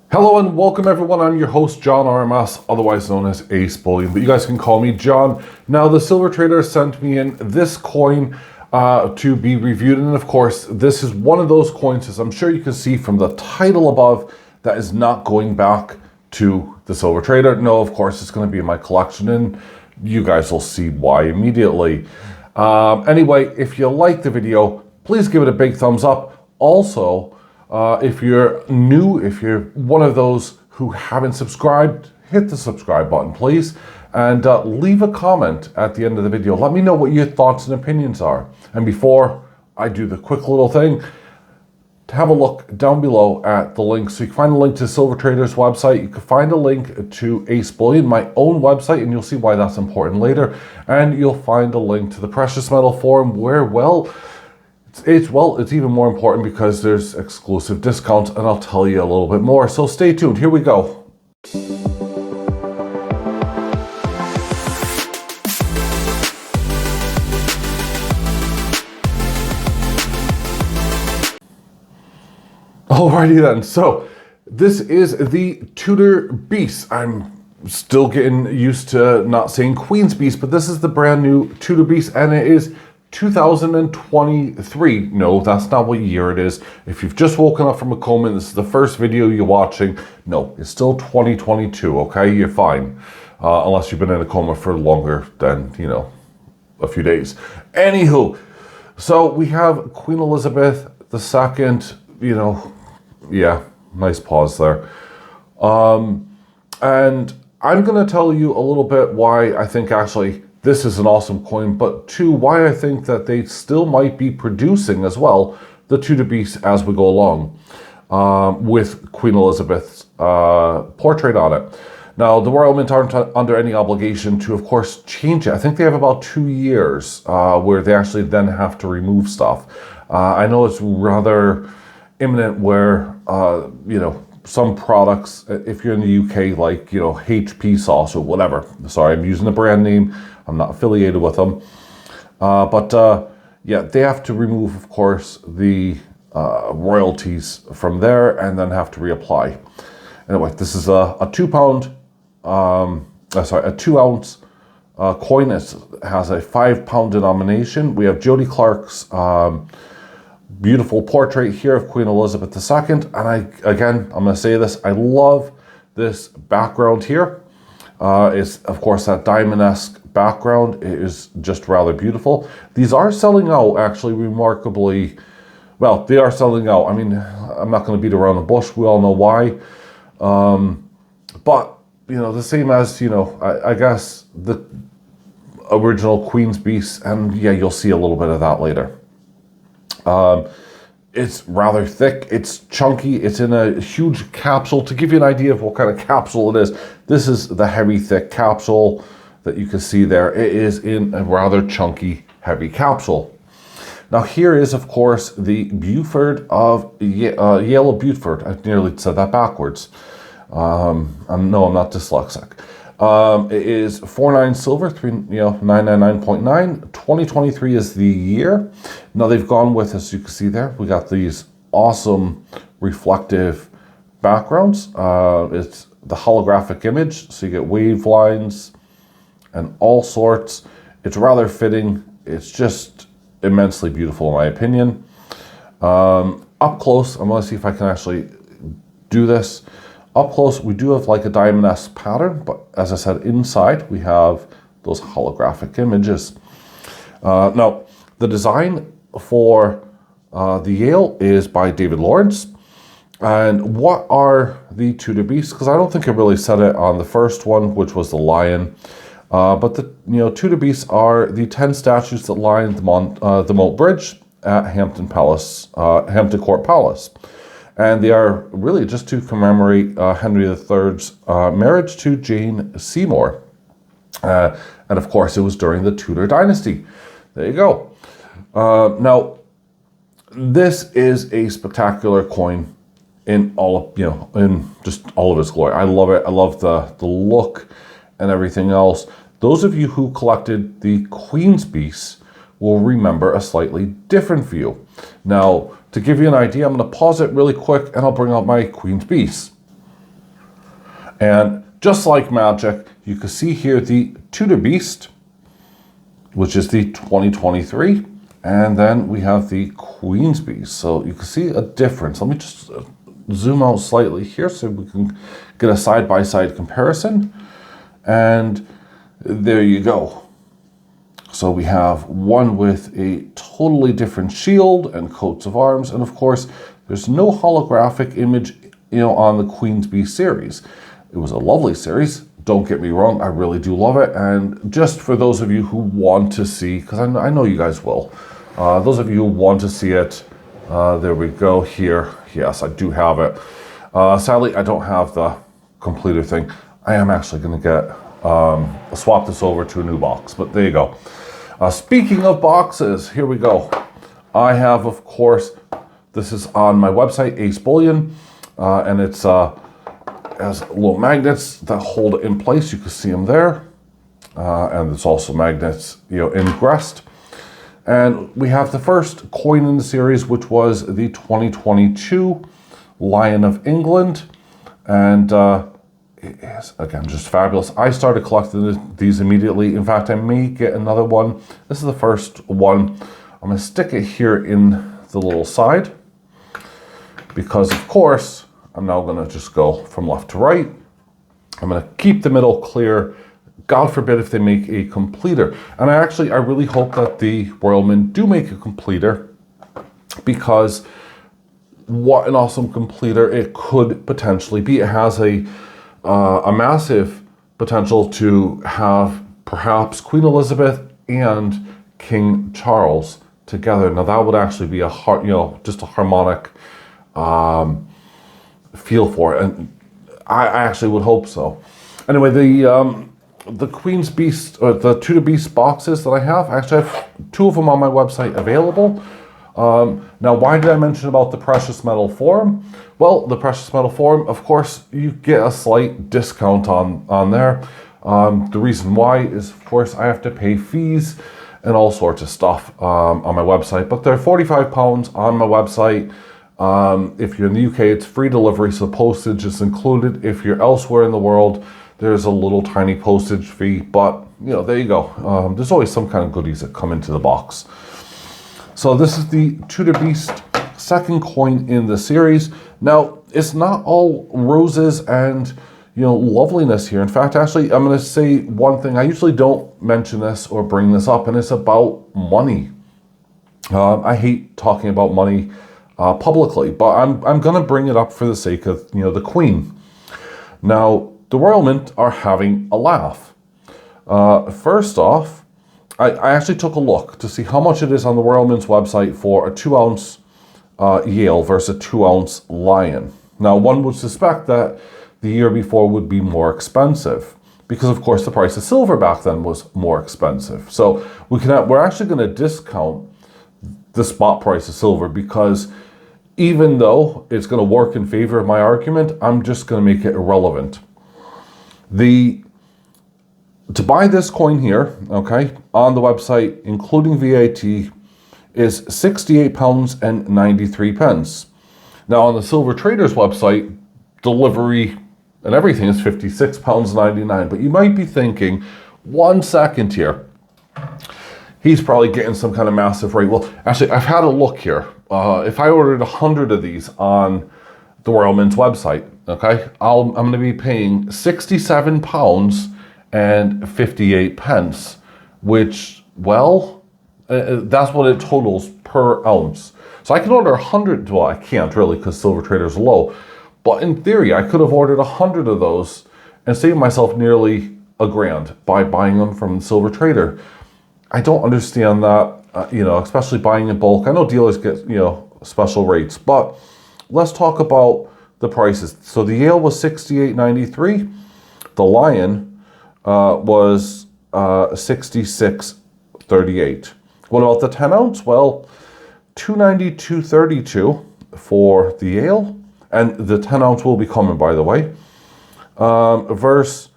Hello and welcome everyone, I'm your host John RMS, otherwise known as AceBullion, but you guys can call me John. Now the silver trader sent me in this coin to be reviewed, and of course this is one of those coins, as I'm sure you can see from the title above, that is not going back to the silver trader. No, of course it's going to be in my collection and you guys will see why immediately. Anyway, if you like the video, please give it a big thumbs up. Also, if you're new, if you're one of those who haven't subscribed, hit the subscribe button, please. And leave a comment at the end of the video. Let me know what your thoughts and opinions are. And before I do the quick little thing, to have a look down below at the link. So you can find a link to Silver Trader's website. You can find a link to AceBullion, my own website, and you'll see why that's important later. And you'll find a link to the Precious Metal Forum where, well, it's even more important because there's exclusive discounts, and I'll tell you a little bit more. So stay tuned. Here we go. Alrighty then. So this is the Tudor Beast. I'm still getting used to not saying Queen's Beast, but this is the brand new Tudor Beast, and it is 2023. No, that's not what year it is. If you've just woken up from a coma and this is the first video you're watching, no, it's still 2022, okay? You're fine. Unless you've been in a coma for longer than, you know, a few days. Anywho, so we have Queen Elizabeth II, you know, yeah, nice pause there. And I'm going to tell you a little bit why I think actually this is an awesome coin, but two, why I think that they still might be producing as well the Tudor Beast as we go along with Queen Elizabeth's portrait on it. Now, the Royal Mint aren't under any obligation to, of course, change it. I think they have about 2 years where they actually then have to remove stuff. I know it's rather imminent where, you know, some products, if you're in the UK, like, you know, HP sauce or whatever. Sorry, I'm using the brand name. I'm not affiliated with them. Yeah, they have to remove, of course, the royalties from there and then have to reapply. Anyway, this is a 2 ounce coin. It has a 5 pound denomination. We have Jodie Clark's beautiful portrait here of Queen Elizabeth II. And I'm going to say this, I love this background here. It's, of course, that diamond-esque background. It is just rather beautiful. These are selling out, actually, remarkably. Well, they are selling out. I mean, I'm not going to beat around the bush. We all know why. But, you know, the same as, you know, I guess the original Queen's Beast. And, yeah, you'll see a little bit of that later. It's rather thick, it's chunky, it's in a huge capsule. To give you an idea of what kind of capsule it is, this is the heavy, thick capsule that you can see there. It is in a rather chunky, heavy capsule. Now here is, of course, the Beaufort of Yale of Beaufort. I nearly said that backwards. No, I'm not dyslexic. It is 49 silver, 999.9. 2023 is the year. Now they've gone with, as you can see there, we got these awesome reflective backgrounds. It's the holographic image, so you get wave lines and all sorts. It's rather fitting. It's just immensely beautiful in my opinion. Up close, I'm going to see if I can actually do this. Up close, we do have like a diamond-esque pattern, but as I said, inside we have those holographic images. Now, the design for the Yale is by David Lawrence. And what are the Tudor Beasts? Because I don't think I really said it on the first one, which was the lion. But the Tudor Beasts are the 10 statues that line the Moat Bridge at Hampton Court Palace. And they are really just to commemorate Henry III's marriage to Jane Seymour. And of course, it was during the Tudor dynasty. There you go. Now, this is a spectacular coin in all of, in just all of its glory. I love it. I love the look and everything else. Those of you who collected the Queen's Beast will remember a slightly different view. Now, to give you an idea, I'm going to pause it really quick and I'll bring out my Queen's Beast. And just like magic, you can see here the Tudor Beast, which is the 2023. And then we have the Queen's Beast. So you can see a difference. Let me just zoom out slightly here so we can get a side-by-side comparison. And there you go. So we have one with a totally different shield and coats of arms. And of course, there's no holographic image, on the Queen's Beast series. It was a lovely series. Don't get me wrong, I really do love it. And just for those of you who want to see, because I know you guys will, those of you who want to see it, there we go here. Yes, I do have it. Sadly, I don't have the completer thing. I am actually going to get swap this over to a new box, but there you go. Speaking of boxes, here we go. I have, of course, this is on my website, AceBullion, and it's has little magnets that hold it in place. You can see them there, and there's also magnets, ingressed. And we have the first coin in the series, which was the 2022 Lion of England, and it is, again, just fabulous. I started collecting these immediately. In fact, I may get another one. This is the first one. I'm going to stick it here in the little side because, of course, I'm now going to just go from left to right. I'm going to keep the middle clear. God forbid if they make a completer. And I really hope that the Royal Mint do make a completer, because what an awesome completer it could potentially be. It has a massive potential to have perhaps Queen Elizabeth and King Charles together. Now that would actually be just a harmonic feel for it, and I actually would hope so. Anyway, the Queen's Beast, or the Tudor Beast boxes that I have, I actually have 2 of them on my website available. Now, why did I mention about the precious metal form? Well, the precious metal form, of course, you get a slight discount on there. The reason why is, of course, I have to pay fees and all sorts of stuff on my website, but they're £45 on my website. If you're in the UK, it's free delivery, so postage is included. If you're elsewhere in the world, there's a little tiny postage fee, but there you go. There's always some kind of goodies that come into the box. So this is the Tudor Beast, second coin in the series. Now, it's not all roses and loveliness here. In fact, actually, I'm going to say one thing. I usually don't mention this or bring this up, and it's about money. I hate talking about money publicly, but I'm going to bring it up for the sake of the Queen. Now, the Royal Mint are having a laugh. First off, I actually took a look to see how much it is on the Royal Mint's website for a 2-ounce Yale versus a 2-ounce Lion. Now, one would suspect that the year before would be more expensive because, of course, the price of silver back then was more expensive. So we're actually going to discount the spot price of silver, because even though it's going to work in favor of my argument, I'm just going to make it irrelevant. To buy this coin here, okay, on the website, including VAT, is £68.93. Now, on the Silver Traders website, delivery and everything is £56.99. But you might be thinking, 1 second here, he's probably getting some kind of massive rate. Well, actually, I've had a look here. If I ordered 100 of these on the Royal Mint's website, okay, I'm going to be paying £67.58, which, well, that's what it totals per ounce. So I can order 100, well, I can't really because Silver Traders are low, but in theory, I could have ordered 100 of those and saved myself nearly $1,000 by buying them from Silver Trader. I don't understand that, especially buying in bulk. I know dealers get, special rates, but let's talk about the prices. So the Yale was $68.93. The Lion was $66.38. What about the 10-ounce? Well, $292.32 for the Yale, and the 10-ounce will be coming, by the way, versus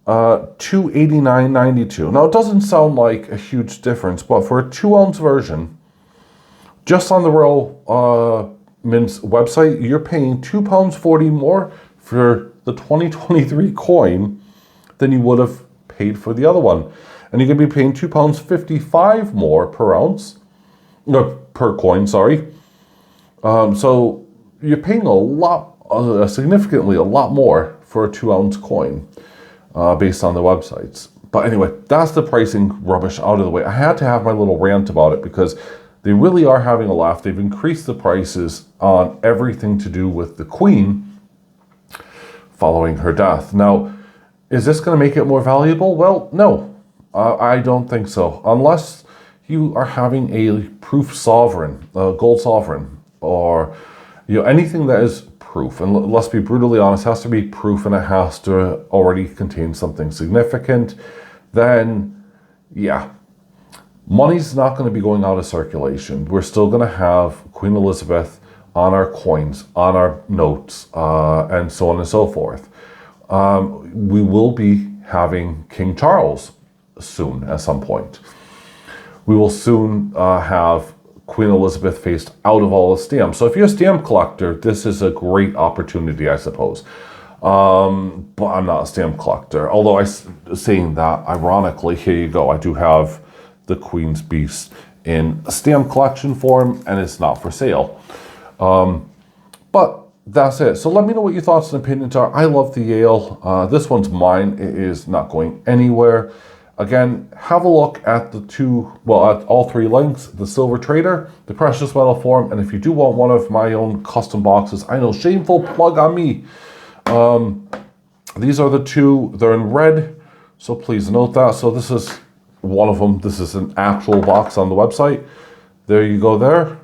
$289.92. Now, it doesn't sound like a huge difference, but for a 2-ounce version, just on the Royal Mint's website, you're paying £2.40 more for the 2023 coin than you would have paid for the other one. And you're going to be paying £2.55 more per ounce, no, per coin, sorry. So you're paying a lot, significantly a lot more for a 2-ounce coin based on the websites. But anyway, that's the pricing rubbish out of the way. I had to have my little rant about it because they really are having a laugh. They've increased the prices on everything to do with the Queen following her death. Now, is this going to make it more valuable? Well, no, I don't think so. Unless you are having a proof sovereign, a gold sovereign, or anything that is proof. And let's be brutally honest, it has to be proof and it has to already contain something significant. Then, yeah, money's not going to be going out of circulation. We're still going to have Queen Elizabeth on our coins, on our notes, and so on and so forth. We will be having King Charles soon at some point. We will soon have Queen Elizabeth phased out of all the stamps. So if you're a stamp collector, this is a great opportunity, I suppose. But I'm not a stamp collector. Although saying that, ironically, here you go. I do have the Queen's Beast in a stamp collection form, and it's not for sale. But that's it. So let me know what your thoughts and opinions are. I love the Yale. This one's mine. It is not going anywhere. Again, have a look at at all three links: the Silver Trader, the Precious Metal Forum, and if you do want one of my own custom boxes, I know, shameful plug on me. These are the two. They're in red, so please note that. So this is one of them. This is an actual box on the website. There you go there.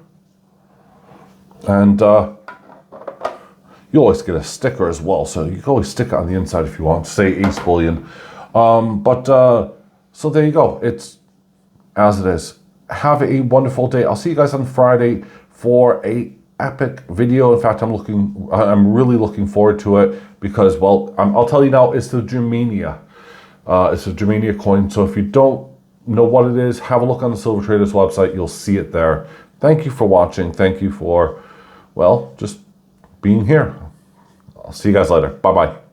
And you always get a sticker as well, so you can always stick it on the inside if you want, say AceBullion. So there you go. It's as it is. Have a wonderful day. I'll see you guys on Friday for a epic video. In fact, I'm really looking forward to it because, well, I'll tell you now, it's the Germania. It's a Germania coin. So if you don't know what it is, have a look on the Silver Traders website. You'll see it there. Thank you for watching. Thank you for, well, just being here. I'll see you guys later. Bye-bye.